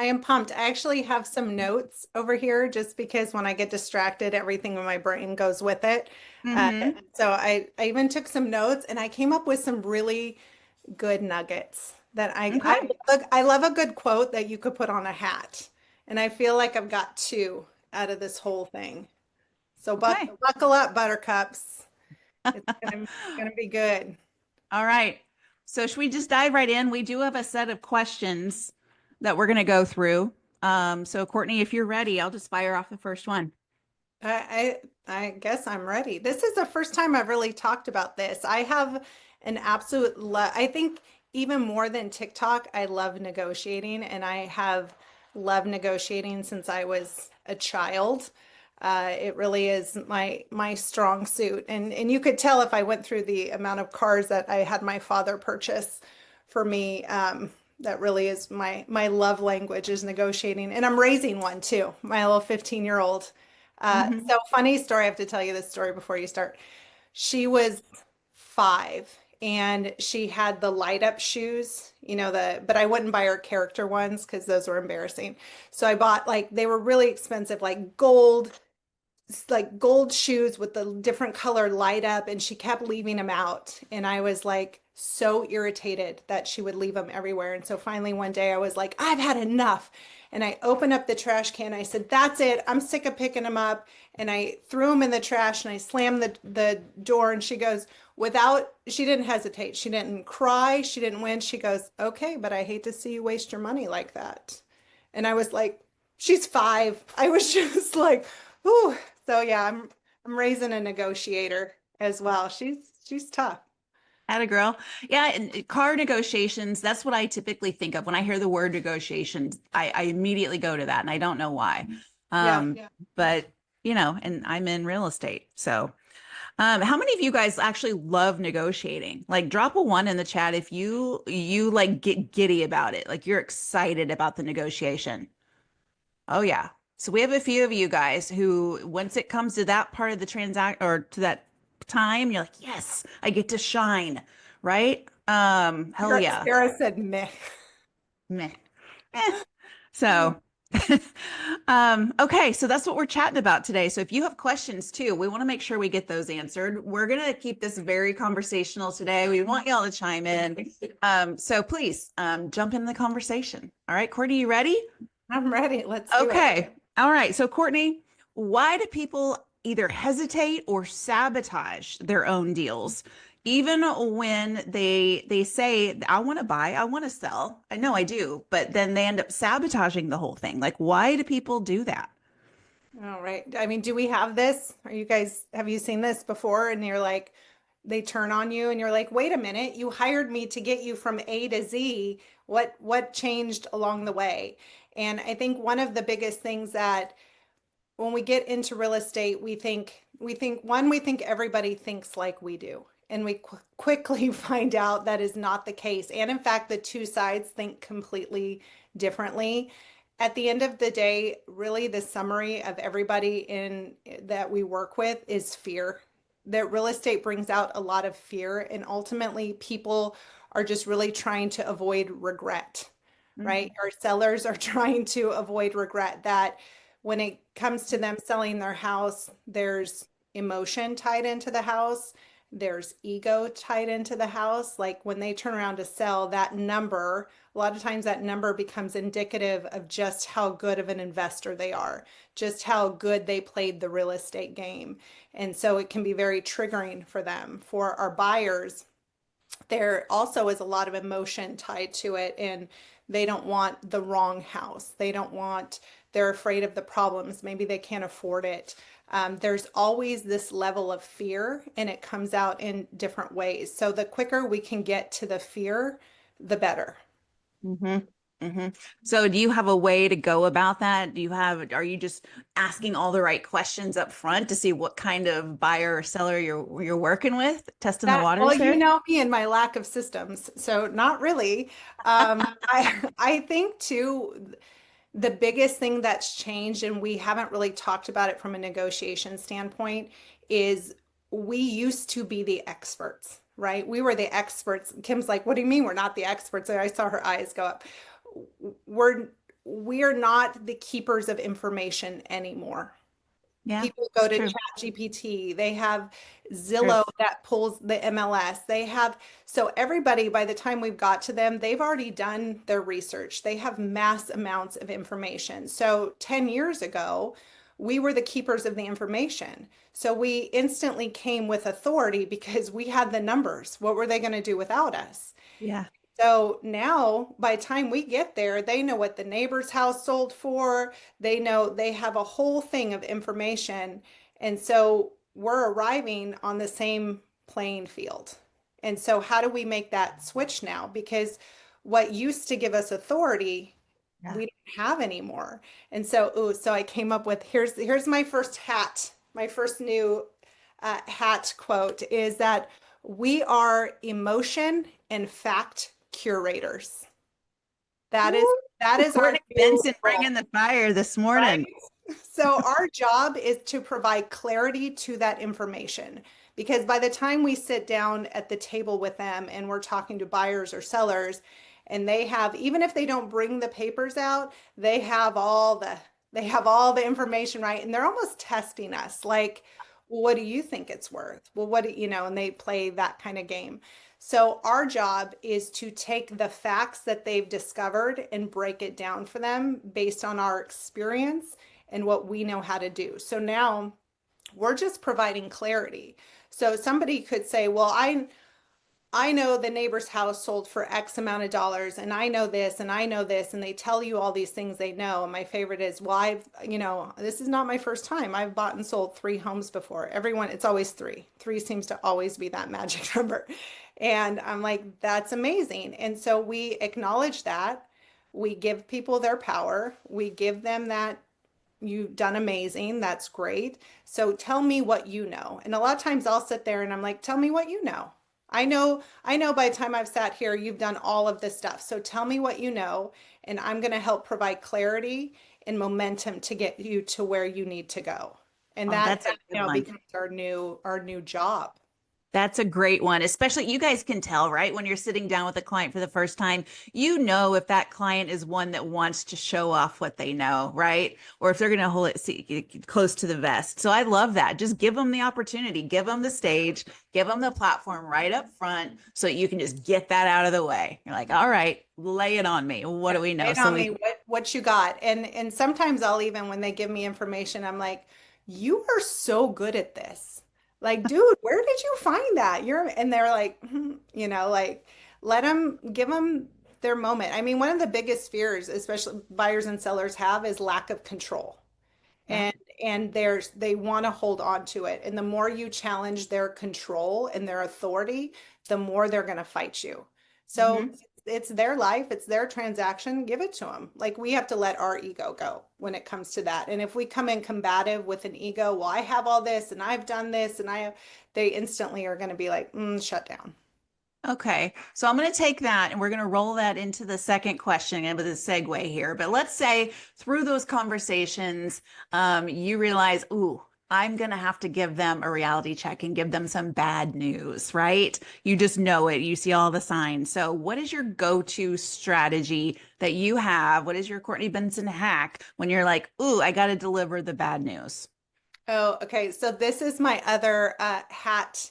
am pumped. I actually have some notes over here just because when I get distracted, everything in my brain goes with it. Uh, Mm-hmm. so I even took some notes and I came up with some really good nuggets that Okay. I love a good quote that you could put on a hat. And I feel like I've got two out of this whole thing. So Okay. buckle up, buttercups. It's gonna be good. All right. So should we just dive right in? We do have a set of questions that we're going to go through. So Courtney, if you're ready, I'll just fire off the first one. I guess I'm ready. This is the first time I've really talked about this. I have an absolute love. I think even more than TikTok, I love negotiating, and I have loved negotiating since I was a child. It really is my strong suit, and you could tell if I went through the amount of cars that I had my father purchase for me. That really is my love language is negotiating, and I'm raising one too. My little 15-year-old. Hmm. So funny story. I have to tell you this story before you start. She was 5 and she had the light up shoes, but I wouldn't buy her character ones because those were embarrassing. So I bought like they were really expensive, like gold shoes with the different color light up, and she kept leaving them out. And I was like so irritated that she would leave them everywhere. And so finally one day I was like, I've had enough. And I opened up the trash can. I said, that's it. I'm sick of picking them up. And I threw them in the trash and I slammed the door. And she goes, she didn't hesitate. She didn't cry. She didn't win. She goes, okay, but I hate to see you waste your money like that. And I was like, she's 5. I was just like, ooh. So yeah, I'm raising a negotiator as well. She's tough. Atta girl. Yeah, and car negotiations, that's what I typically think of. When I hear the word negotiations, I immediately go to that, and I don't know why. Yeah. Yeah. But and I'm in real estate. So how many of you guys actually love negotiating? Like drop a one in the chat if you like get giddy about it. Like you're excited about the negotiation. Oh yeah. So we have a few of you guys who, once it comes to that part of the transact or to that time, you're like, yes, I get to shine, right? Hell Sarah, yeah. Sarah said meh. Meh. Eh. So, okay, so that's what we're chatting about today. So if you have questions too, we want to make sure we get those answered. We're gonna keep this very conversational today. We want y'all to chime in. So please, jump in the conversation. All right, Courtney, you ready? I'm ready. Let's do it. Okay. All right. So, Courtney, why do people either hesitate or sabotage their own deals, even when they say, I want to buy, I want to sell. I know I do, but then they end up sabotaging the whole thing. Like, why do people do that? All right. I mean, do we have this? Have you seen this before? And you're like, they turn on you and you're like, wait a minute, you hired me to get you from A to Z. What changed along the way? And I think one of the biggest things that when we get into real estate, we think everybody thinks like we do. And we quickly find out that is not the case. And in fact, the two sides think completely differently. At the end of the day, really the summary of everybody in that we work with is fear. That real estate brings out a lot of fear, and ultimately people are just really trying to avoid regret, right? Mhm. Our sellers are trying to avoid regret that when it comes to them selling their house, there's emotion tied into the house, there's ego tied into the house. Like when they turn around to sell, that number, a lot of times that number becomes indicative of just how good of an investor they are, just how good they played the real estate game. And so it can be very triggering for them. For our buyers, there also is a lot of emotion tied to it, and they don't want the wrong house. They're afraid of the problems. Maybe they can't afford it. There's always this level of fear, and it comes out in different ways. So the quicker we can get to the fear, the better. Hmm. Hmm. So do you have a way to go about that? Are you just asking all the right questions up front to see what kind of buyer or seller you're working with, testing the Well, waters you there? know me and my lack of systems, so not really. I think too, the biggest thing that's changed, and we haven't really talked about it from a negotiation standpoint, is we used to be the experts, right? We were the experts. Kim's like, what do you mean we're not the experts? And I saw her eyes go up. We're we are not the keepers of information anymore. Yeah, People go it's to true. ChatGPT. They have True. Zillow that pulls the MLS. They have, so everybody, by the time we've got to them, they've already done their research. They have mass amounts of information. So 10 years ago, we were the keepers of the information. So we instantly came with authority because we had the numbers. What were they going to do without us? Yeah. So now, by the time we get there, they know what the neighbor's house sold for. They know they have a whole thing of information. And so we're arriving on the same playing field. And so, how do we make that switch now? Because what used to give us authority, Yeah. we don't have anymore. And so, ooh, so I came up with here's my first hat, my first new hat quote is that we are emotion and fact curators. That is Woo! that is our Courtney new Benson role, bringing the fire this right? morning. So our job is to provide clarity to that information because by the time we sit down at the table with them and we're talking to buyers or sellers and they have even if they don't bring the papers out, they have all the information, right? And they're almost testing us like, what do you think it's worth? Well, what do you know, and they play that kind of game. So our job is to take the facts that they've discovered and break it down for them based on our experience and what we know how to do. So now we're just providing clarity. So somebody could say, well, I know the neighbor's house sold for X amount of dollars, and I know this, and I know this, and they tell you all these things they know. And my favorite is, well, this is not my first time. I've bought and sold 3 homes before. Everyone, it's always three. Three seems to always be that magic number. And I'm like, that's amazing. And so we acknowledge that. We give people their power. We give them that you've done amazing. That's great. So tell me what you know. And a lot of times I'll sit there and I'm like, tell me what you know. I know by the time I've sat here, you've done all of this stuff. So tell me what you know, and I'm going to help provide clarity and momentum to get you to where you need to go. And Oh, that, that's a that good one. becomes our new job. That's a great one. Especially you guys can tell, right? When you're sitting down with a client for the first time, you know if that client is one that wants to show off what they know, right? Or if they're going to hold it close to the vest. So I love that. Just give them the opportunity, give them the stage, give them the platform right up front so you can just get that out of the way. You're like, all right, lay it on me. What do we know? Right So on we me, what you got? And sometimes I'll even when they give me information, I'm like, you are so good at this. Like, dude, where did you find that? And they're like, like let them give them their moment. I mean, one of the biggest fears, especially buyers and sellers have, is lack of control yeah. and they want to hold on to it, and the more you challenge their control and their authority, the more they're going to fight you. So Mhm. it's their life, it's their transaction, give it to them. Like, we have to let our ego go when it comes to that, and if we come in combative with an ego, well, I have all this and I've done this and they instantly are going to be like, shut down. Okay, so I'm going to take that and we're going to roll that into the second question and with a segue here. But let's say through those conversations, you realize, ooh, I'm going to have to give them a reality check and give them some bad news, right? You just know it. You see all the signs. So, what is your go-to strategy that you have? What is your Courtney Benson hack when you're like, ooh, I got to deliver the bad news? Oh, okay. So this is my other hat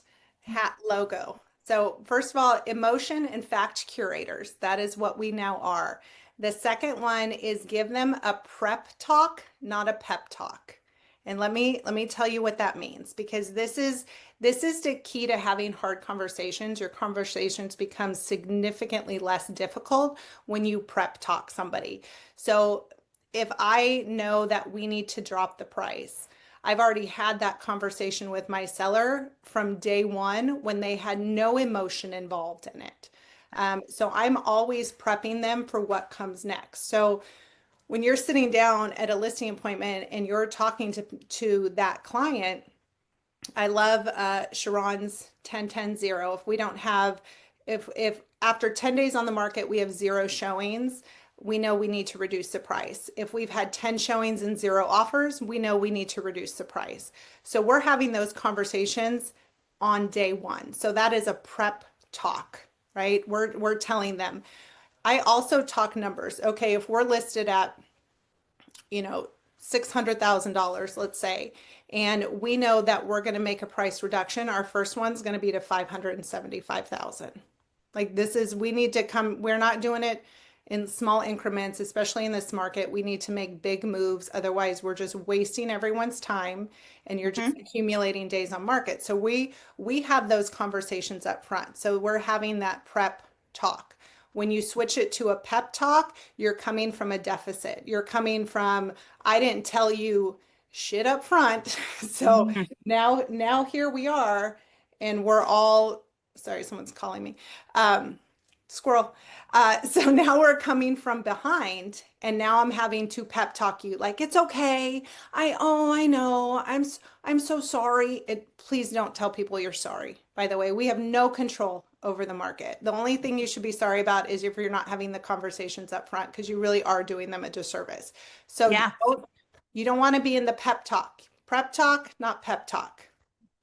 logo. So first of all, emotion and fact curators. That is what we now are. The second one is give them a prep talk, not a pep talk. And let me tell you what that means, because this is the key to having hard conversations. Your conversations become significantly less difficult when you prep talk somebody. So if I know that we need to drop the price, I've already had that conversation with my seller from day one when they had no emotion involved in it. So I'm always prepping them for what comes next. So when you're sitting down at a listing appointment and you're talking to that client, I love Sharon's 10-10-0. If we don't have, if after 10 days on the market, we have 0 showings, we know we need to reduce the price. If we've had 10 showings and 0 offers, we know we need to reduce the price. So we're having those conversations on day one. So that is a prep talk, right? We're telling them. I also talk numbers. Okay, if we're listed at you know, $600,000, let's say, and we know that we're going to make a price reduction, our first one's going to be to 575,000. Like this is, we need to come, we're not doing it in small increments, especially in this market. We need to make big moves. Otherwise, we're just wasting everyone's time and you're just Mhm. accumulating days on market. So we have those conversations up front. So we're having that prep talk. When you switch it to a pep talk, you're coming from a deficit. You're coming from, I didn't tell you shit up front. So Mhm. now here we are, and we're all, sorry, someone's calling me. Um, Squirrel. So now we're coming from behind, and now I'm having to pep talk you like it's okay. I know. I'm so sorry. Please don't tell people you're sorry. By the way, we have no control over the market. The only thing you should be sorry about is if you're not having the conversations up front because you really are doing them a disservice. So Yeah. you don't want to be in the pep talk. Prep talk, not pep talk.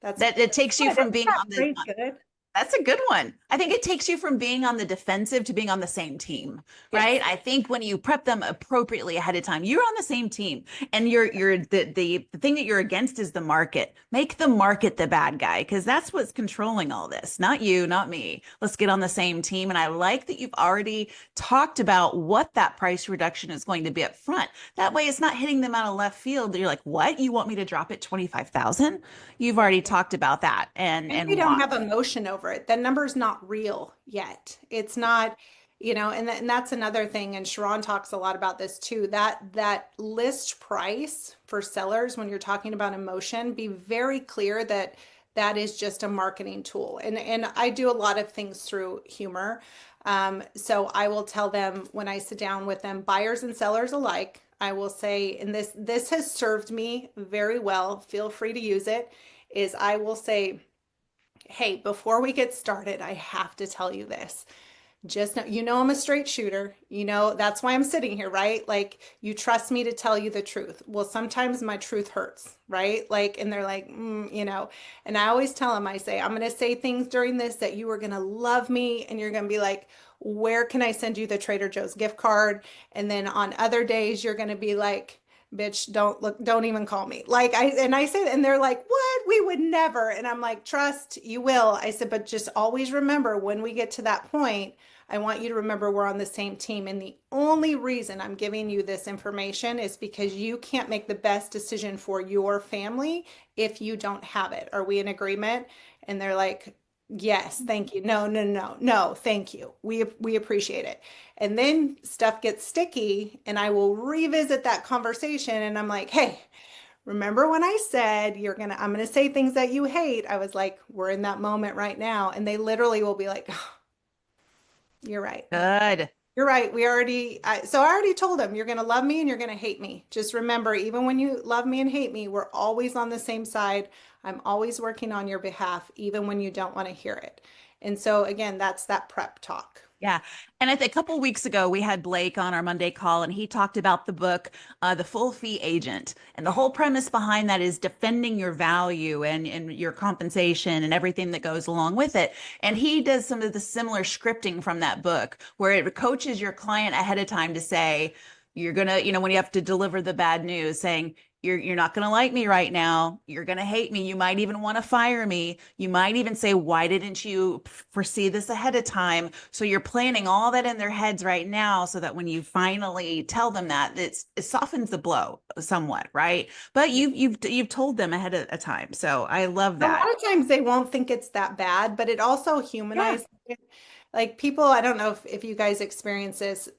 That's That it takes you good. from Isn't being that on the phrase good? That's a good one. I think it takes you from being on the defensive to being on the same team, right? Yes. I think when you prep them appropriately ahead of time, you're on the same team. And you're the thing that you're against is the market. Make the market the bad guy because that's what's controlling all this. Not you, not me. Let's get on the same team. And I like that you've already talked about what that price reduction is going to be up front. That way it's not hitting them out of left field. You're like, "What? You want me to drop it 25,000?" You've already talked about that And we and don't why. have emotion over it. The number's not real yet. It's not, and that's another thing. And Sharon talks a lot about this too. That list price for sellers, when you're talking about emotion, be very clear that that is just a marketing tool. And I do a lot of things through humor. So I will tell them when I sit down with them, buyers and sellers alike, I will say, and this has served me very well. Feel free to use it. Is I will say, hey, before we get started, I have to tell you this. Just know, I'm a straight shooter. That's why I'm sitting here, right? Like, you trust me to tell you the truth. Well, sometimes my truth hurts, right? Like, and they're like, and I always tell them, I say, I'm going to say things during this that you are going to love me and you're going to be like, where can I send you the Trader Joe's gift card? And then on other days, you're going to be like, bitch, don't even call me. Like I said, and they're like, what? We would never. And I'm like, trust, you will. I said, but just always remember when we get to that point, I want you to remember we're on the same team. And the only reason I'm giving you this information is because you can't make the best decision for your family if you don't have it. Are we in agreement? And they're like, yes, thank you. No, no, no, no, thank you. We appreciate it. And then stuff gets sticky and I will revisit that conversation and I'm like, hey, remember when I said I'm gonna say things that you hate? I was like, we're in that moment right now. And they literally will be like, oh, you're right. Good. You're right. So I already told them you're going to love me and you're going to hate me. Just remember, even when you love me and hate me, we're always on the same side. I'm always working on your behalf, even when you don't want to hear it. And so again, that's that prep talk. Yeah. And a couple weeks ago, we had Blake on our Monday call, and he talked about the book, The Full Fee Agent. And the whole premise behind that is defending your value and your compensation and everything that goes along with it. And he does some of the similar scripting from that book, where it coaches your client ahead of time to say, you're gonna, when you have to deliver the bad news, saying, you're not going to like me right now. You're going to hate me. You might even want to fire me. You might even say, why didn't you foresee this ahead of time? So you're planning all that in their heads right now so that when you finally tell them that, it softens the blow somewhat, right? But you've told them ahead of time. So I love A that. lot of times they won't think it's that bad, but it also Yeah. humanizes it. Like people, I don't know if you guys experience this.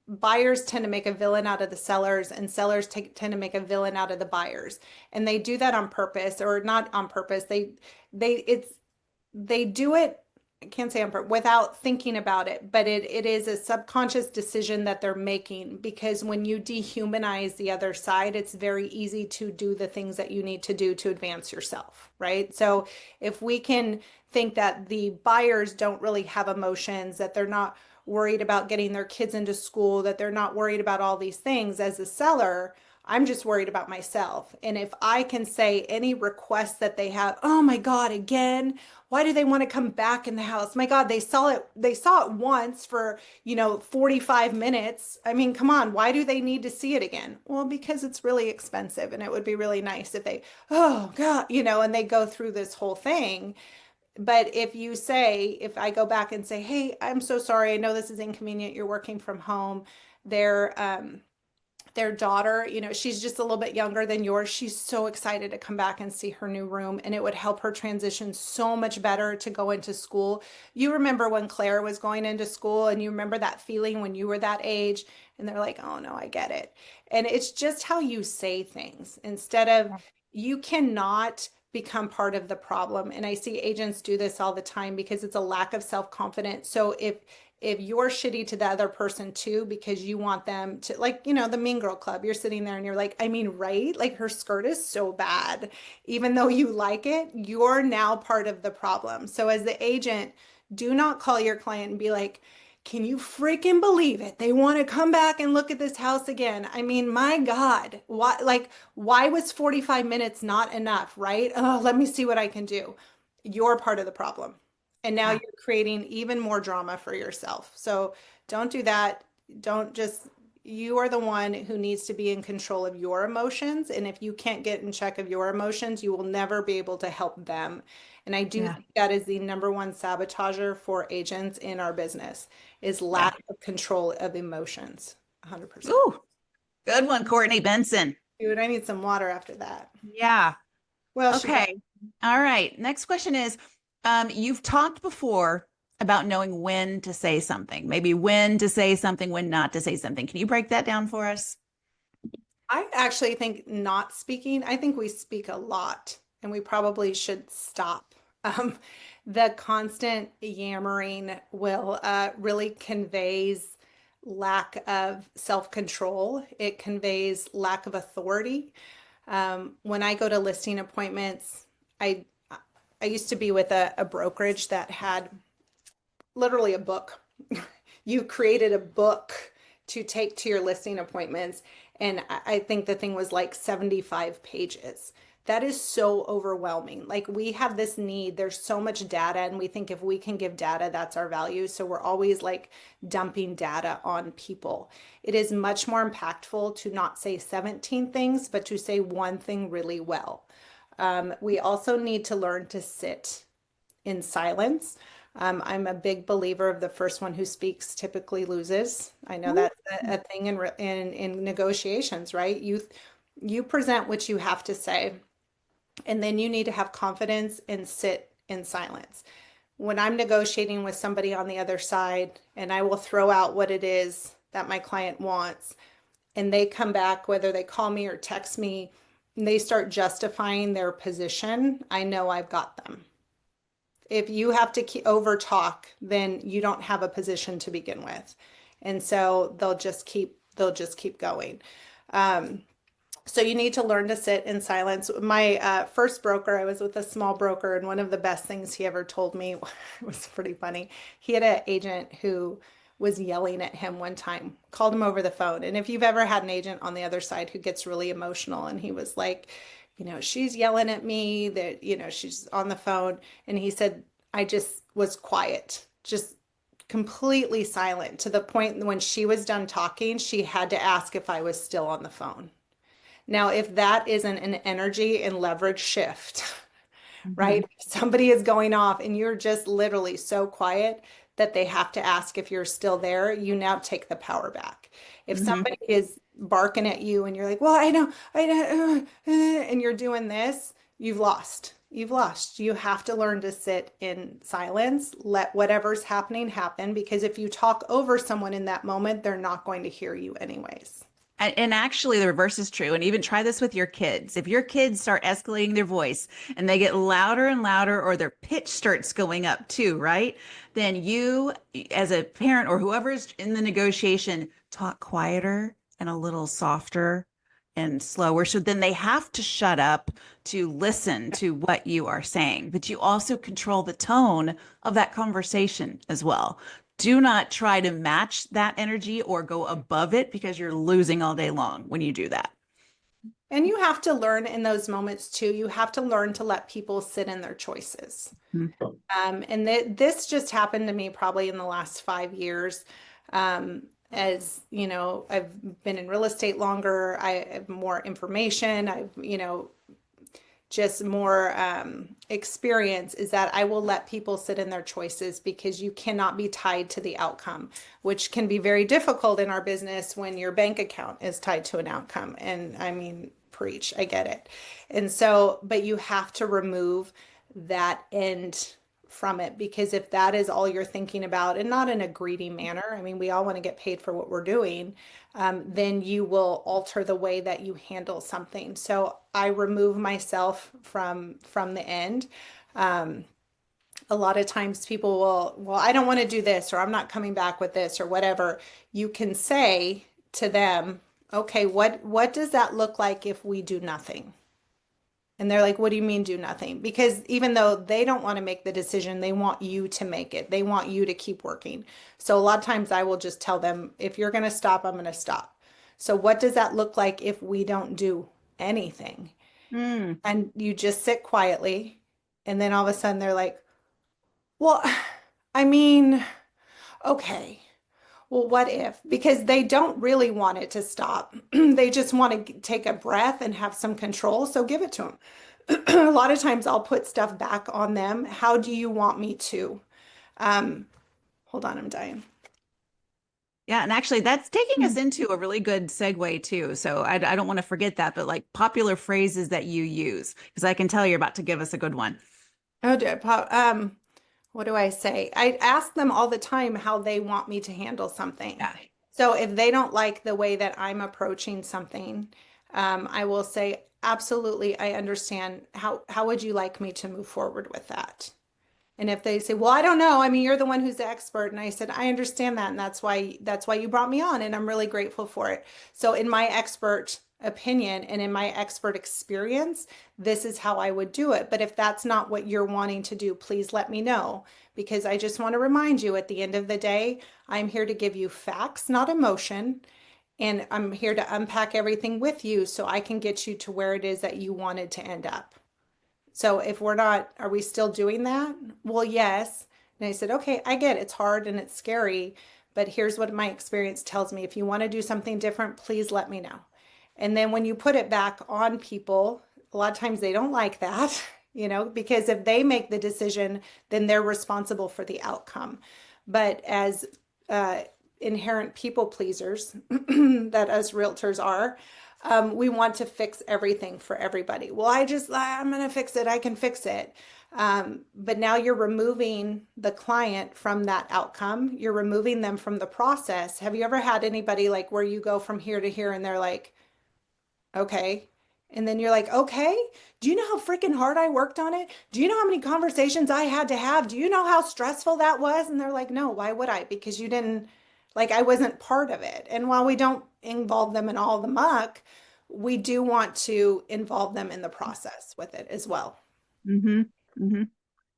Buyers tend to make a villain out of the sellers, and sellers tend to make a villain out of the buyers. And they do that on purpose or not on purpose. They do it, I can't say on purpose, without thinking about it, but it is a subconscious decision that they're making because when you dehumanize the other side, it's very easy to do the things that you need to do to advance yourself, right? So if we can think that the buyers don't really have emotions, that they're not worried about getting their kids into school, that they're not worried about all these things as a seller, I'm just worried about myself. And if I can say any request that they have, oh my God, again, why do they want to come back in the house? My God, they saw it once for, 45 minutes. I mean, come on, why do they need to see it again? Well, because it's really expensive and it would be really nice if they, oh God, and they go through this whole thing. But if I go back and say, hey, I'm so sorry, I know this is inconvenient, you're working from home, they're their daughter, she's just a little bit younger than yours. She's so excited to come back and see her new room, and it would help her transition so much better to go into school. You remember when Claire was going into school, and you remember that feeling when you were that age, and they're like, oh no, I get it. And it's just how you say things instead of you cannot become part of the problem. And I see agents do this all the time because it's a lack of self-confidence. So if you're shitty to the other person too because you want them to, like, the Mean Girl Club, you're sitting there and you're like, I mean, right, like her skirt is so bad, even though you like it, you're now part of the problem. So as the agent, do not call your client and be like, can you freaking believe it, they want to come back and look at this house again? I mean, my God, why was 45 minutes not enough, right? Oh, let me see what I can do. You're part of the problem. And now Yeah. you're creating even more drama for yourself. So don't do that. Don't just, you are the one who needs to be in control of your emotions. And if you can't get in check of your emotions, you will never be able to help them. And I do Yeah. think that is the number one sabotager for agents in our business is Yeah. lack of control of emotions. 100%. Ooh, good one, Courtney Benson. Dude, I need some water after that. Yeah. What else you got? Okay. All right. Next question is, you've talked before about knowing when to say something, maybe when to say something, when not to say something. Can you break that down for us? I actually think not speaking, I think we speak a lot and we probably should stop. Um, the constant yammering will really conveys lack of self-control. It conveys lack of authority. When I go to listing appointments, I I used to be with a brokerage that had literally a book. You created a book to take to your listing appointments. And I think the thing was like 75 pages. That is so overwhelming. Like we have this need, there's so much data, and we think if we can give data, that's our value. So we're always like dumping data on people. It is much more impactful to not say 17 things, but to say one thing really well. We also need to learn to sit in silence. I'm a big believer of the first one who speaks typically loses. I know that's a thing in negotiations, right? You present what you have to say, and then you need to have confidence and sit in silence. When I'm negotiating with somebody on the other side, and I will throw out what it is that my client wants, and they come back, whether they call me or text me, and they start justifying their position, I know I've got them. If you have to over talk, then you don't have a position to begin with. And so they'll just keep going. Um, so you need to learn to sit in silence. My first broker, I was with a small broker, and one of the best things he ever told me was pretty funny. He had an agent who was yelling at him one time, called him over the phone. And if you've ever had an agent on the other side who gets really emotional, and he was like, she's yelling at me that, she's on the phone. And he said, I just was quiet, just completely silent to the point when she was done talking, she had to ask if I was still on the phone. Now, if that isn't an energy and leverage shift, right? Mhm. If somebody is going off and you're just literally so quiet that they have to ask if you're still there, you now take the power back. If Mhm. somebody is barking at you and you're like, well, I know, and you're doing this, you've lost. You've lost. You have to learn to sit in silence, let whatever's happening happen, because if you talk over someone in that moment, they're not going to hear you anyways. And actually, the reverse is true. And even try this with your kids. If your kids start escalating their voice and they get louder and louder, or their pitch starts going up too, right? Then you, as a parent or whoever's in the negotiation, talk quieter and a little softer and slower. So then they have to shut up to listen to what you are saying. But you also control the tone of that conversation as well. Do not try to match that energy or go above it, because you're losing all day long when you do that. And you have to learn in those moments too. You have to learn to let people sit in their choices. Mhm. And this just happened to me probably in the last 5 years. As you know, I've been in real estate longer. I have more information. I've, just more experience is that I will let people sit in their choices because you cannot be tied to the outcome, which can be very difficult in our business when your bank account is tied to an outcome. And I mean, preach, I get it. And so, but you have to remove that end from it because if that is all you're thinking about and not in a greedy manner, I mean, we all want to get paid for what we're doing, then you will alter the way that you handle something. So I remove myself from the end. Um, a lot of times people will, well, I don't want to do this, or I'm not coming back with this, or whatever. You can say to them, okay, what does that look like if we do nothing? And they're like, what do you mean do nothing? Because even though they don't want to make the decision, they want you to make it. They want you to keep working. So a lot of times I will just tell them, if you're going to stop, I'm going to stop. So what does that look like if we don't do anything? Mm. And you just sit quietly. And then all of a sudden they're like, well, I mean, okay. Well, what if? Because they don't really want it to stop. They just want to take a breath and have some control. So give it to them. A lot of times I'll put stuff back on them. How do you want me to? Um, hold on, I'm dying. Yeah, and actually, that's taking us into a really good segue too. So I don't want to forget that, but like popular phrases that you use, because I can tell you're about to give us a good one. Oh, what do I say? I ask them all the time how they want me to handle something. Yeah. So if they don't like the way that I'm approaching something, I will say, absolutely, I understand. How would you like me to move forward with that? And if they say, "Well, I don't know. I mean, you're the one who's the expert." And I said, "I understand that, and that's why you brought me on, and I'm really grateful for it." So in my expert opinion and in my expert experience, this is how I would do it. But if that's not what you're wanting to do, please let me know because I just want to remind you at the end of the day, I'm here to give you facts, not emotion. And I'm here to unpack everything with you so I can get you to where it is that you wanted to end up. So if we're not, are we still doing that? Well, yes. And I said, okay, I get it. It's hard and it's scary, but here's what my experience tells me. If you want to do something different, please let me know. And then when you put it back on people, a lot of times they don't like that, because if they make the decision, then they're responsible for the outcome. But as uh, inherent people pleasers that us realtors are, we want to fix everything for everybody. Well, I'm going to fix it. I can fix it. But now you're removing the client from that outcome. You're removing them from the process. Have you ever had anybody like where you go from here to here and they're like, okay. And then you're like, okay, do you know how freaking hard I worked on it? Do you know how many conversations I had to have? Do you know how stressful that was? And they're like, no, why would I? Because you didn't, like, I wasn't part of it. And while we don't involve them in all the muck, we do want to involve them in the process with it as well. Mm-hmm. Mm-hmm.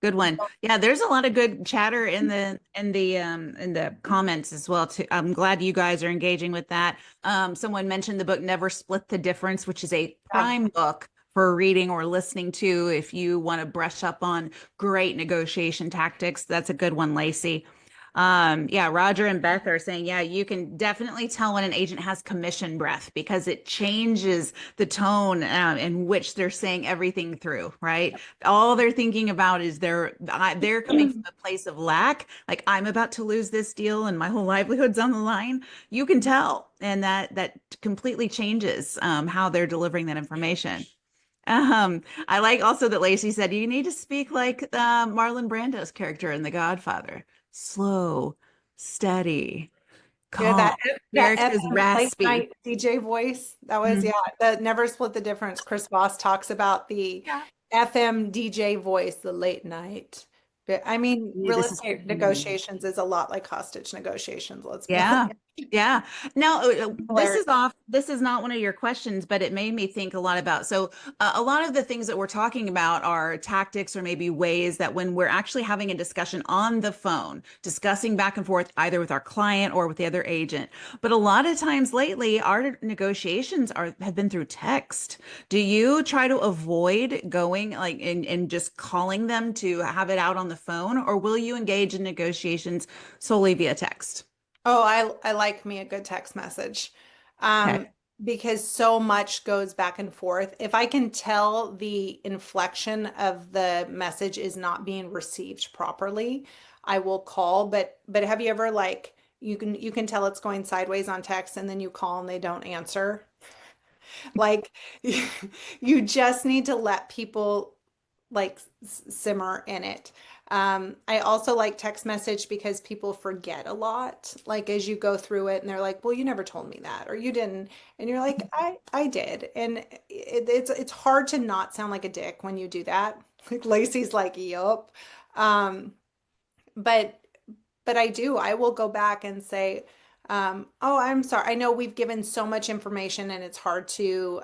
Good one. Yeah, there's a lot of good chatter in the comments as well too. I'm glad you guys are engaging with that. Someone mentioned the book Never Split the Difference, which is a Yeah. prime book for reading or listening to if you want to brush up on great negotiation tactics. That's a good one, Lacey. Yeah, Roger and Beth are saying, yeah, you can definitely tell when an agent has commission breath because it changes the tone in which they're saying everything through, right? All they're thinking about is they're coming from a place of lack, like I'm about to lose this deal and my whole livelihood's on the line. You can tell, and that completely changes how they're delivering that information. I like also that Lacey said you need to speak like Marlon Brando's character in The Godfather. Slow, steady, Yeah, calm. that America's FM late raspy. night DJ voice. That was, Mhm. yeah, the Never Split the Difference. Chris Voss talks about the Yeah. FM DJ voice, the late night. But I mean, Yeah, real this is estate negotiations is a lot like hostage negotiations. Let's be yeah. honest. Yeah. Now, Hilarious. this is not one of your questions, but it made me think a lot about. So, a lot of the things that we're talking about are tactics or maybe ways that when we're actually having a discussion on the phone, discussing back and forth either with our client or with the other agent. But a lot of times lately, our negotiations are have been through text. Do you try to avoid going like and just calling them to have it out on the phone, or will you engage in negotiations solely via text? Oh, I like me a good text message. Okay. Um, because so much goes back and forth. If I can tell the inflection of the message is not being received properly, I will call. But have you ever like you can tell it's going sideways on text and then you call and they don't answer? Like you just need to let people like simmer in it. I also like text message because people forget a lot. Like as you go through it and they're like, "Well, you never told me that," or "You didn't," and you're like, "I did," and it's hard to not sound like a dick when you do that. Like Lacey's like, "Yup," um, but I do. I will go back and say, "Oh, I'm sorry. I know we've given so much information and it's hard to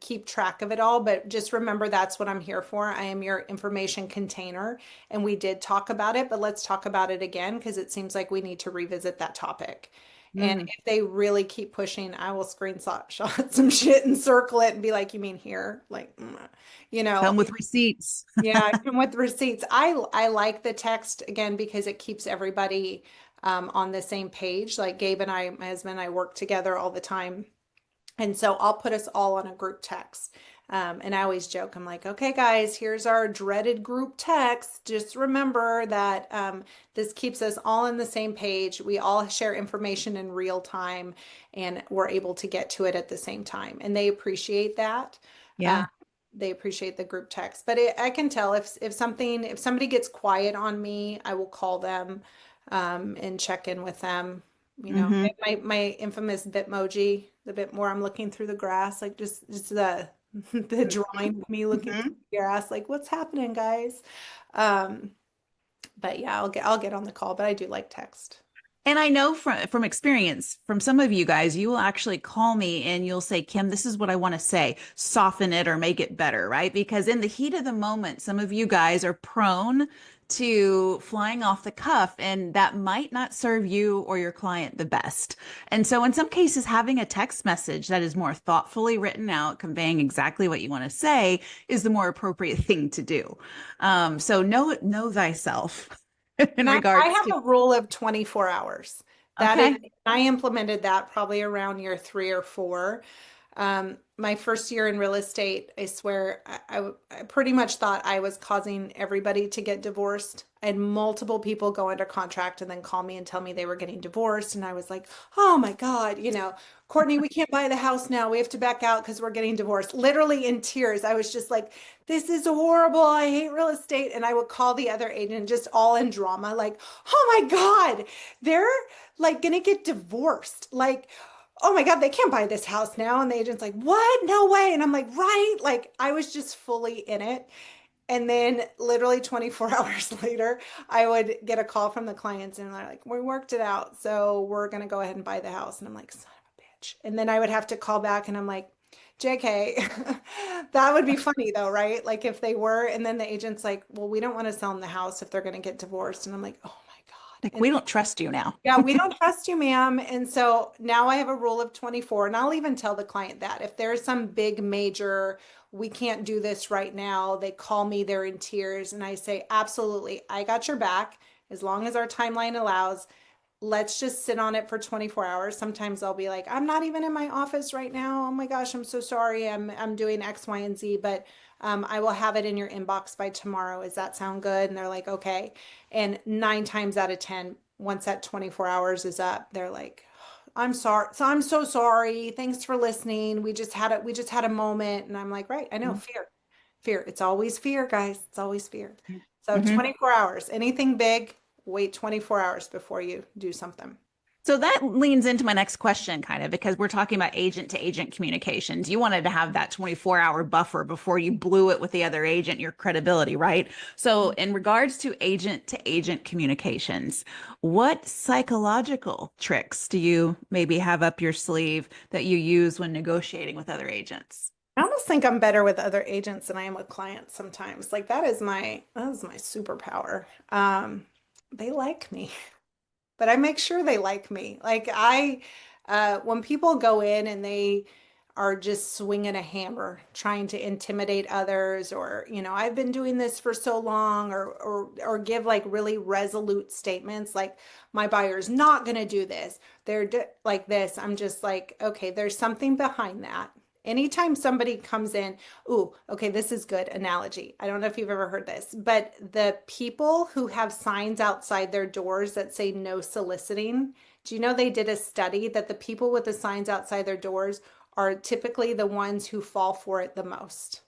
keep track of it all, but just remember that's what I'm here for. I am your information container, and we did talk about it, but let's talk about it again because it seems like we need to revisit that topic." And Mm. if they really keep pushing, I will screenshot shot some shit and circle it and be like, "You mean here?" Like, you know, Come with receipts. yeah, and with receipts. I like the text again because it keeps everybody on the same page. Like Gabe and I, my husband and I work together all the time. And so I'll put us all on a group text. And I always joke, I'm like, okay, guys, here's our dreaded group text. Just remember that this keeps us all on the same page. We all share information in real time and we're able to get to it at the same time. And they appreciate that. Uh, Yeah. they appreciate the group text. But I can tell if somebody gets quiet on me, I will call them and check in with them. You know, Hmm. my infamous Bitmoji, the bit more I'm looking through the grass, like just the the drawing of me looking through Hmm. the grass, like what's happening, guys? Um, but yeah, I'll get on the call, but I do like text. And I know from experience, from some of you guys, you will actually call me and you'll say, Kim, this is what I want to say. Soften it or make it better, right? Because in the heat of the moment, some of you guys are prone to flying off the cuff, and that might not serve you or your client the best. And so, in some cases, having a text message that is more thoughtfully written out, conveying exactly what you want to say, is the more appropriate thing to do. So, know thyself in And I regards have to, a rule of 24 hours. That is, okay. I implemented that probably around year 3 or 4. My first year in real estate, I swear, I pretty much thought I was causing everybody to get divorced. I had multiple people go under contract and then call me and tell me they were getting divorced. And I was like, oh my God, Courtney, we can't buy the house now. We have to back out because we're getting divorced. Literally in tears. I was just like, this is horrible. I hate real estate. And I would call the other agent just all in drama, like, oh my God, they're like gonna get divorced. Like, oh my God, they can't buy this house now. And the agent's like, what? No way. And I'm like, right. Like I was just fully in it. And then literally 24 hours later, I would get a call from the clients and they're like, we worked it out. So we're going to go ahead and buy the house. And I'm like, son of a bitch. And then I would have to call back and I'm like, JK, that would be funny though, right? Like if they were, and then the agent's like, well, we don't want to sell them the house if they're going to get divorced. And I'm like, oh my God. Like, And we don't trust you now. yeah, we don't trust you, ma'am. And so now I have a rule of 24, and I'll even tell the client that if there's some big major, we can't do this right now, they call me, they're in tears, and I say, absolutely, I got your back as long as our timeline allows. Let's just sit on it for 24 hours. Sometimes I'll be like, I'm not even in my office right now. Oh my gosh, I'm so sorry. I'm doing X, Y, and Z, but I will have it in your inbox by tomorrow. Does that sound good? And they're like, okay. And 9 times out of 10, once that 24 hours is up, they're like, I'm sorry. So I'm so sorry. Thanks for listening. We just had a moment. And I'm like, right, I know, fear. Fear. It's always fear, guys. It's always fear. So Hmm. 24 hours. Anything big, wait 24 hours before you do something. So that leans into my next question, kind of, because we're talking about agent to agent communications. You wanted to have that 24-hour buffer before you blew it with the other agent, your credibility, right? So, in regards to agent communications, what psychological tricks do you maybe have up your sleeve that you use when negotiating with other agents? I almost think I'm better with other agents than I am with clients sometimes. Like that is my superpower. They like me, but I make sure they like me. When people go in and they are just swinging a hammer, trying to intimidate others, or, I've been doing this for so long, or give like really resolute statements like, my buyer's not going to do this. Like this. I'm just like, okay, there's something behind that. Anytime somebody comes in, ooh, okay, this is good analogy. I don't know if you've ever heard this, but the people who have signs outside their doors that say no soliciting, do you know they did a study that the people with the signs outside their doors are typically the ones who fall for it the most?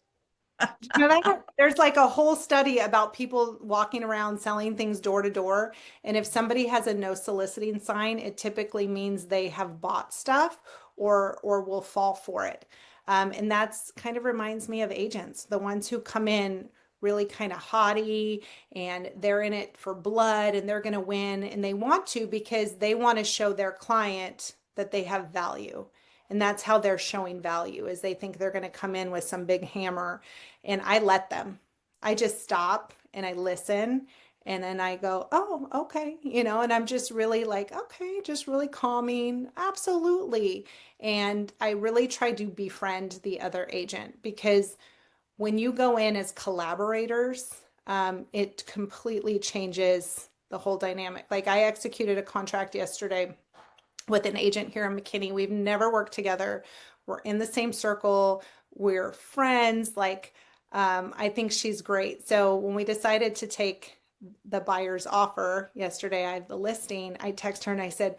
You know that? There's like a whole study about people walking around selling things door to door. And if somebody has a no soliciting sign, it typically means they have bought stuff or will fall for it. And that's kind of reminds me of agents, the ones who come in really kind of haughty and they're in it for blood and they're going to win and they want to because they want to show their client that they have value. And that's how they're showing value is they think they're going to come in with some big hammer and I let them. I just stop and I listen and then I go, "Oh, okay." And I'm just really like, "Okay, just really calming." Absolutely. And I really try to befriend the other agent because when you go in as collaborators, it completely changes the whole dynamic. Like I executed a contract yesterday with an agent here in McKinney. We've never worked together. We're in the same circle. We're friends. I think she's great. So when we decided to take the buyer's offer yesterday, I have the listing. I text her and I said,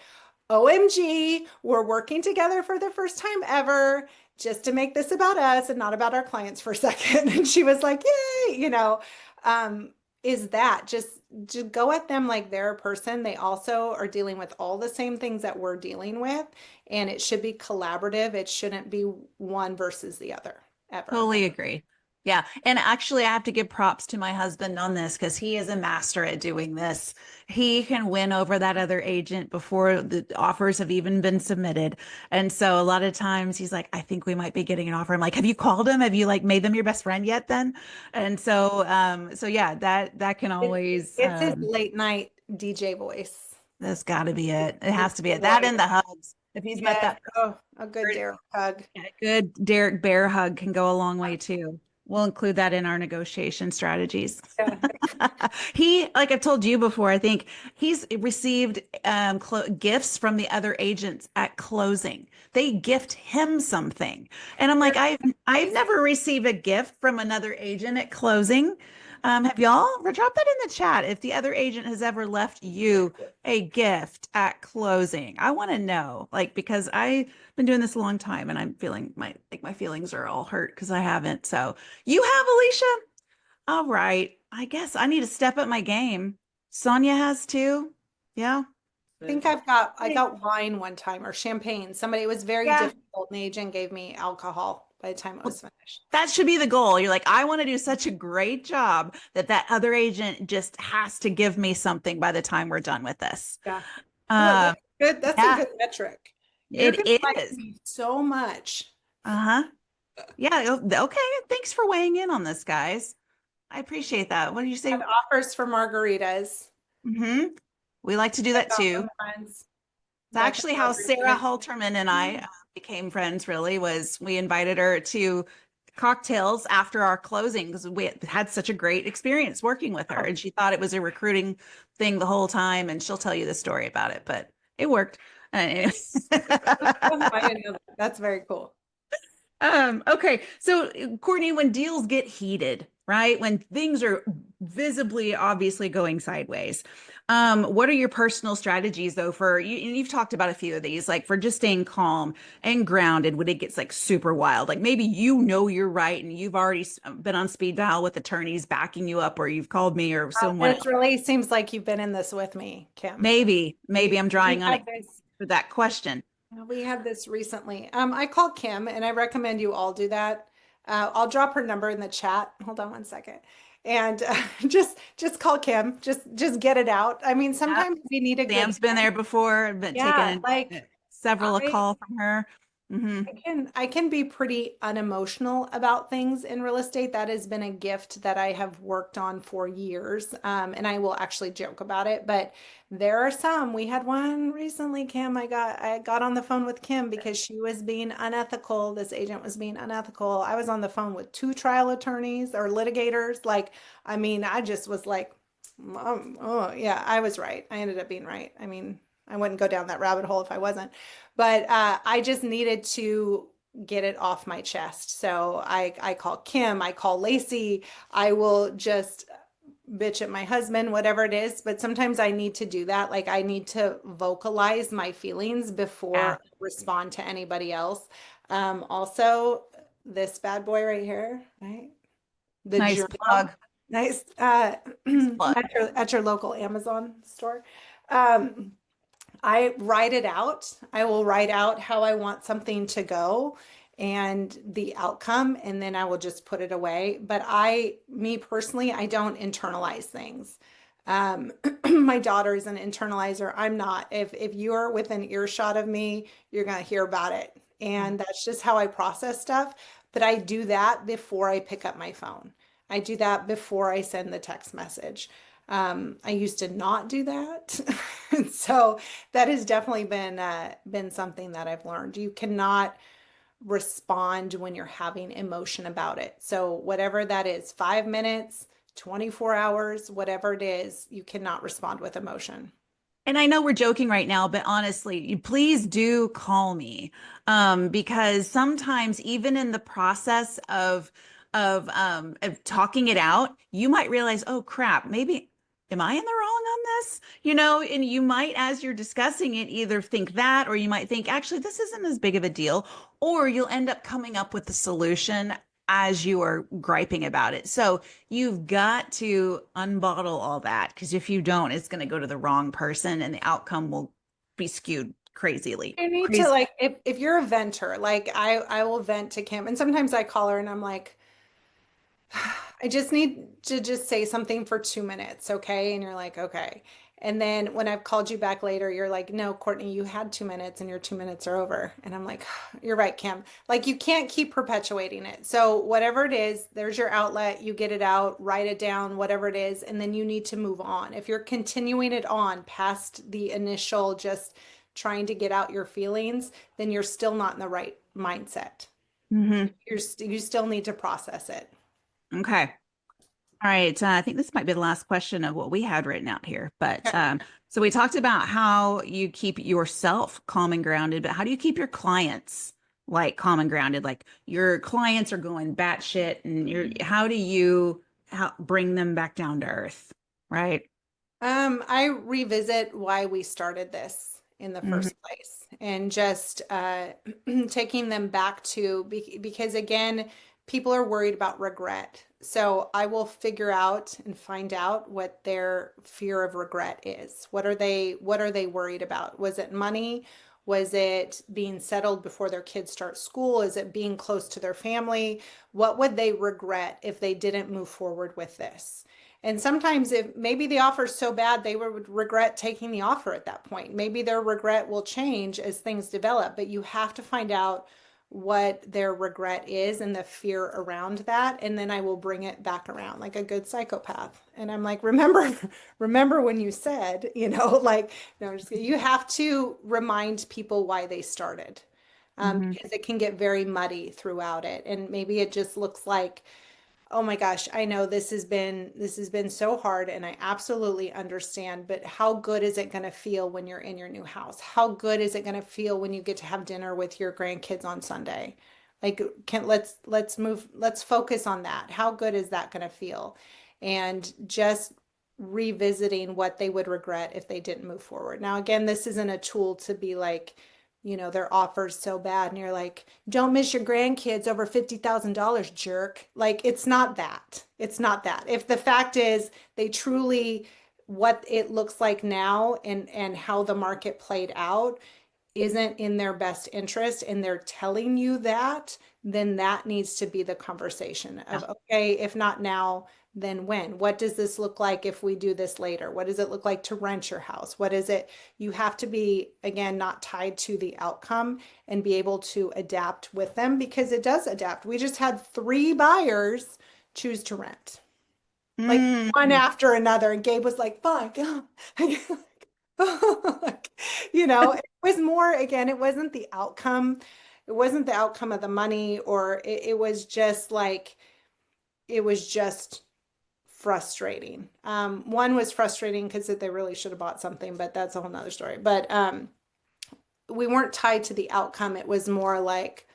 OMG, we're working together for the first time ever, just to make this about us and not about our clients for a second. And she was like, yay, is that just go at them like they're a person. They also are dealing with all the same things that we're dealing with, and it should be collaborative. It shouldn't be one versus the other ever. Totally agree. Yeah. And actually, I have to give props to my husband on this because he is a master at doing this. He can win over that other agent before the offers have even been submitted. And so a lot of times he's like, I think we might be getting an offer. I'm like, have you called him? Have you like made them your best friend yet then? And so yeah, that can It, always it's his late night DJ voice. that's gotta be it. It His has to be it. That voice. and the hugs. If he's met Yes. that Oh, a good person, Derek hug. yeah, a good Derek Bear hug can go a long way too. We'll include that in our negotiation strategies. Yeah. He, like I've told you before, I think he's received gifts from the other agents at closing. They gift him something, and I'm like, They're I've amazing. never received a gift from another agent at closing. Have y'all? Drop that in the chat if the other agent has ever left you a gift at closing. I want to know, like, because I've been doing this a long time, and I'm feeling my feelings are all hurt because I haven't. So you have, Alicia? All right. I guess I need to step up my game. Sonia has too. Yeah. I think I got wine one time or champagne. Somebody, it was very Yeah. difficult. And the agent gave me alcohol by the time it was Well, finished. that should be the goal. You're like, I want to do such a great job that that other agent just has to give me something by the time we're done with this. Yeah. Oh, Um, that's good. That's a yeah, good metric. You're it gonna like is. me so much. Uh-huh. Yeah. Okay. Thanks for weighing in on this, guys. I appreciate that. What did you say? Had offers for margaritas. Hmm. We like to do I that got too. some friends It's that can actually how margarita Sarah next Halterman and I became friends, really, was we invited her to cocktails after our closing because we had such a great experience working with her. Oh, And she thought it was a recruiting thing the whole time. And she'll tell you the story about it, but it worked. Anyways. oh, I didn't know that. That's very cool. Okay. So, Courtney, when deals get heated, right? When things are visibly, obviously going sideways, what are your personal strategies though for you? And you've talked about a few of these, like for just staying calm and grounded when it gets like super wild. Like maybe you know you're right and you've already been on speed dial with attorneys backing you up, or you've called me or someone This else. really seems like you've been in this with me, Kim. Maybe We I'm we drawing on had it. this. for that question. We had this recently. I called Kim, and I recommend you all do that. I'll drop her number in the chat. Hold on one second, and just call Kim. Just get it out. I mean, Yep. sometimes we need a good Sam's been vent. there before, been Yeah, taken like several a I call from her. Hmm. I can be pretty unemotional about things in real estate. That has been a gift that I have worked on for years. And I will actually joke about it. But there are some. We had one recently, Kim. I got on the phone with Kim because she was being unethical. This agent was being unethical. I was on the phone with two trial attorneys or litigators. Like, I mean, I just was like, oh yeah, I was right. I ended up being right. I mean, I wouldn't go down that rabbit hole if I wasn't. But I just needed to get it off my chest. So I call Kim, I call Lacey, I will just bitch at my husband, whatever it is. But sometimes I need to do that. Like I need to vocalize my feelings Yeah. before I respond to anybody else. Also, this bad boy right here, right? The Nice journal. plug. Nice. Nice plug. At your local Amazon store. Um, I write it out. I will write out how I want something to go and the outcome, and then I will just put it away. But me personally, I don't internalize things. Um, my daughter is an internalizer. I'm not. If you're within earshot of me, you're gonna hear about it. And that's just how I process stuff. But I do that before I pick up my phone. I do that before I send the text message. I used to not do that. So that has definitely been something that I've learned. You cannot respond when you're having emotion about it. So whatever that is, 5 minutes, 24 hours, whatever it is, you cannot respond with emotion. And I know we're joking right now, but honestly, you please do call me. Because sometimes even in the process of talking it out, you might realize, oh crap, maybe am I in the wrong on this? And you might, as you're discussing it, either think that, or you might think, actually, this isn't as big of a deal, or you'll end up coming up with the solution as you are griping about it. So you've got to unbottle all that because if you don't, it's going to go to the wrong person and the outcome will be skewed crazily. You need to Crazy. like if you're a venter, like I will vent to Kim and sometimes I call her and I'm like, I just need to just say something for 2 minutes, okay? And you're like, okay. And then when I've called you back later, you're like, no, Courtney, you had 2 minutes and your 2 minutes are over. And I'm like, you're right, Kim. Like you can't keep perpetuating it. So whatever it is, there's your outlet. You get it out, write it down, whatever it is, and then you need to move on. If you're continuing it on past the initial just trying to get out your feelings, then you're still not in the right mindset. Hmm. You still need to process it. Okay. All right. I think this might be the last question of what we had written out here. But so we talked about how you keep yourself calm and grounded, but how do you keep your clients like calm and grounded? Like your clients are going batshit, and how do you bring them back down to earth? Right. I revisit why we started this in the Hmm. first place and just taking them back to because again, people are worried about regret. So I will figure out and find out what their fear of regret is. What are they worried about? Was it money? Was it being settled before their kids start school? Is it being close to their family? What would they regret if they didn't move forward with this? And sometimes if maybe the offer is so bad, they would regret taking the offer at that point. Maybe their regret will change as things develop, but you have to find out what their regret is and the fear around that. And then I will bring it back around like a good psychopath. And I'm like, remember, remember when you said, like, no, just you have to remind people why they started. Hmm. Because it can get very muddy throughout it. And maybe it just looks like, oh my gosh, I know this has been so hard and I absolutely understand, but how good is it going to feel when you're in your new house? How good is it going to feel when you get to have dinner with your grandkids on Sunday? Like let's focus on that. How good is that going to feel? And just revisiting what they would regret if they didn't move forward. Now, again, this isn't a tool to be like, their offer's so bad and you're like, don't miss your grandkids over $50,000, jerk. Like it's not that. It's not that. If the fact is they truly what it looks like now and how the market played out, isn't in their best interest and they're telling you that, then that needs to be the conversation Yeah. of, okay, if not now, then when? What does this look like if we do this later? What does it look like to rent your house? What is it? You have to be, again, not tied to the outcome and be able to adapt with them because it does adapt. We just had 3 buyers choose to rent, like one Mm. after another. And Gabe was like, fuck. Like, it was more, again, it wasn't the outcome. It wasn't the outcome of the money, or it was just like, it was just frustrating. One was frustrating because they really should have bought something, but that's a whole nother story. But we weren't tied to the outcome. It was more like,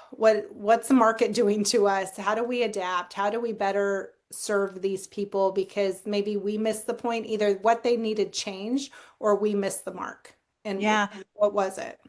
what's the market doing to us? How do we adapt? How do we better serve these people? Because maybe we missed the point, either what they needed changed or we missed the mark. And Yeah. what was it?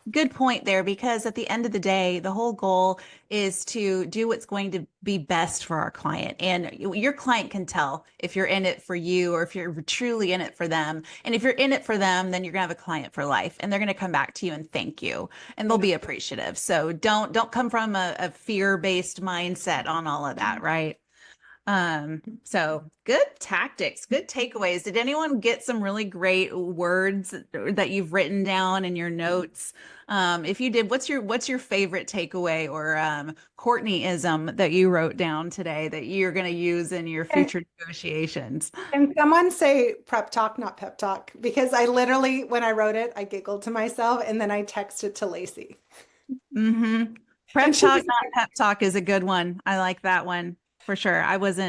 Good point there, because at the end of the day, the whole goal is to do what's going to be best for our client. And your client can tell if you're in it for you or if you're truly in it for them. And if you're in it for them, then you're gonna have a client for life and they're gonna come back to you and thank you and they'll Yeah. be appreciative. So don't come from a fear-based mindset on all of that, right? So good tactics, good takeaways. Did anyone get some really great words that you've written down in your notes? If you did, what's your favorite takeaway or Courtneyism that you wrote down today that you're going to use in your And, future negotiations? and someone say prep talk, not pep talk, because I literally, when I wrote it, I giggled to myself and then I texted to Lacey. Mm-hmm. And Prep she talk, was not pep talk is a good one. I like that one for sure. I was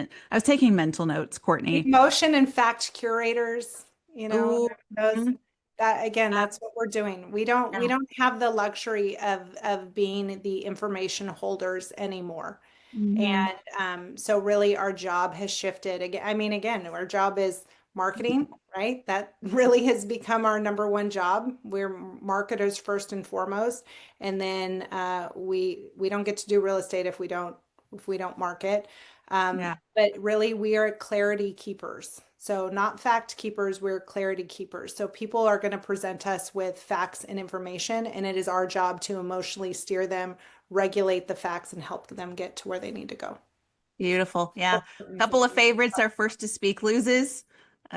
taking mental notes, Courtney. emotion and fact curators, Ooh. those, Mhm. that again, that's what we're doing. We Yeah. don't have the luxury of being the information holders anymore. Mhm. And so really our job has shifted again. I mean, again, our job is marketing, right? That really has become our number one job. We're marketers first and foremost. And then we don't get to do real estate if we don't market. Yeah. But really we are clarity keepers. So not fact keepers, we're clarity keepers. So people are going to present us with facts and information, and it is our job to emotionally steer them, regulate the facts, and help them get to where they need to go. Beautiful. Yeah. Couple of favorites. Our first to speak loses.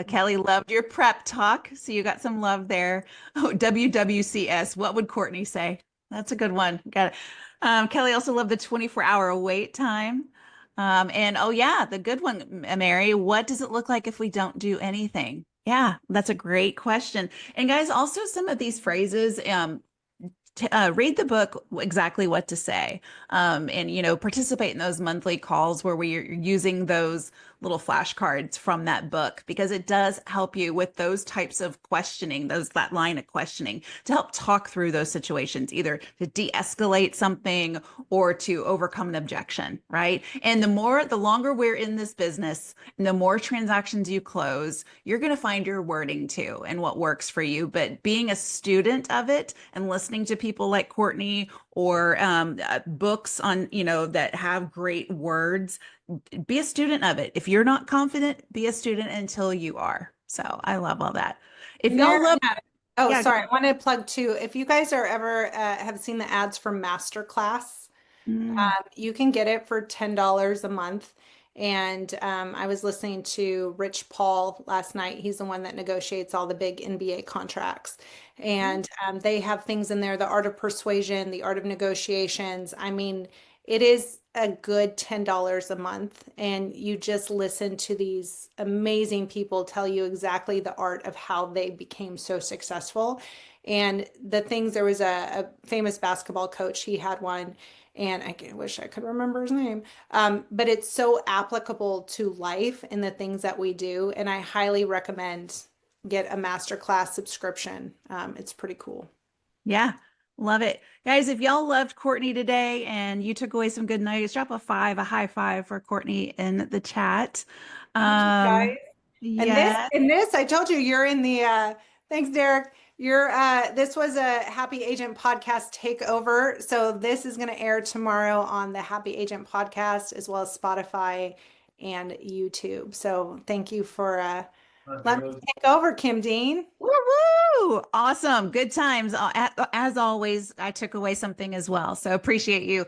Kelly loved your prep talk. So you got some love there. Oh, WWCS. What would Courtney say? That's a good one. Got it. Kelly also loved the 24-hour wait time. And oh, yeah, the good one, Mary. What does it look like if we don't do anything? Yeah, that's a great question. And guys, also some of these phrases, read the book exactly what to say, and participate in those monthly calls where we're using those little flashcards from that book, because it does help you with those types of questioning, that line of questioning, to help talk through those situations, either to de-escalate something or to overcome an objection, right? And the longer we're in this business and the more transactions you close, you're going to find your wording too and what works for you. But being a student of it and listening to people like Courtney, or books on, that have great words, be a student of it. If you're not confident, be a student until you are. So I love all that. If And there, y'all love, oh, yeah, go sorry, I want to plug too. If you guys are ever have seen the ads for Masterclass, ahead. you can get it for $10 a month. And I was listening to Rich Paul last night. He's the one that negotiates all the big NBA contracts. And they have things in there, the art of persuasion, the art of negotiations. I mean, it is a good $10 a month. And you just listen to these amazing people tell you exactly the art of how they became so successful. And the things, there was a famous basketball coach, he had one, and I wish I could remember his name. But it's so applicable to life and the things that we do. And I highly recommend get a masterclass subscription. It's pretty cool. Yeah, love it. Guys, if y'all loved Courtney today and you took away some good nuggets, drop a five, a high five for Courtney in the chat. Thank you, guys. And this, Yeah. and this, I told you, you're in the, thanks, Derek. This was a Happy Agent podcast takeover. So this is going to air tomorrow on the Happy Agent podcast, as well as Spotify and YouTube. So thank you for Let me take over, Kim Dean. Woo woo! Awesome. Good times. As always, I took away something as well. So appreciate you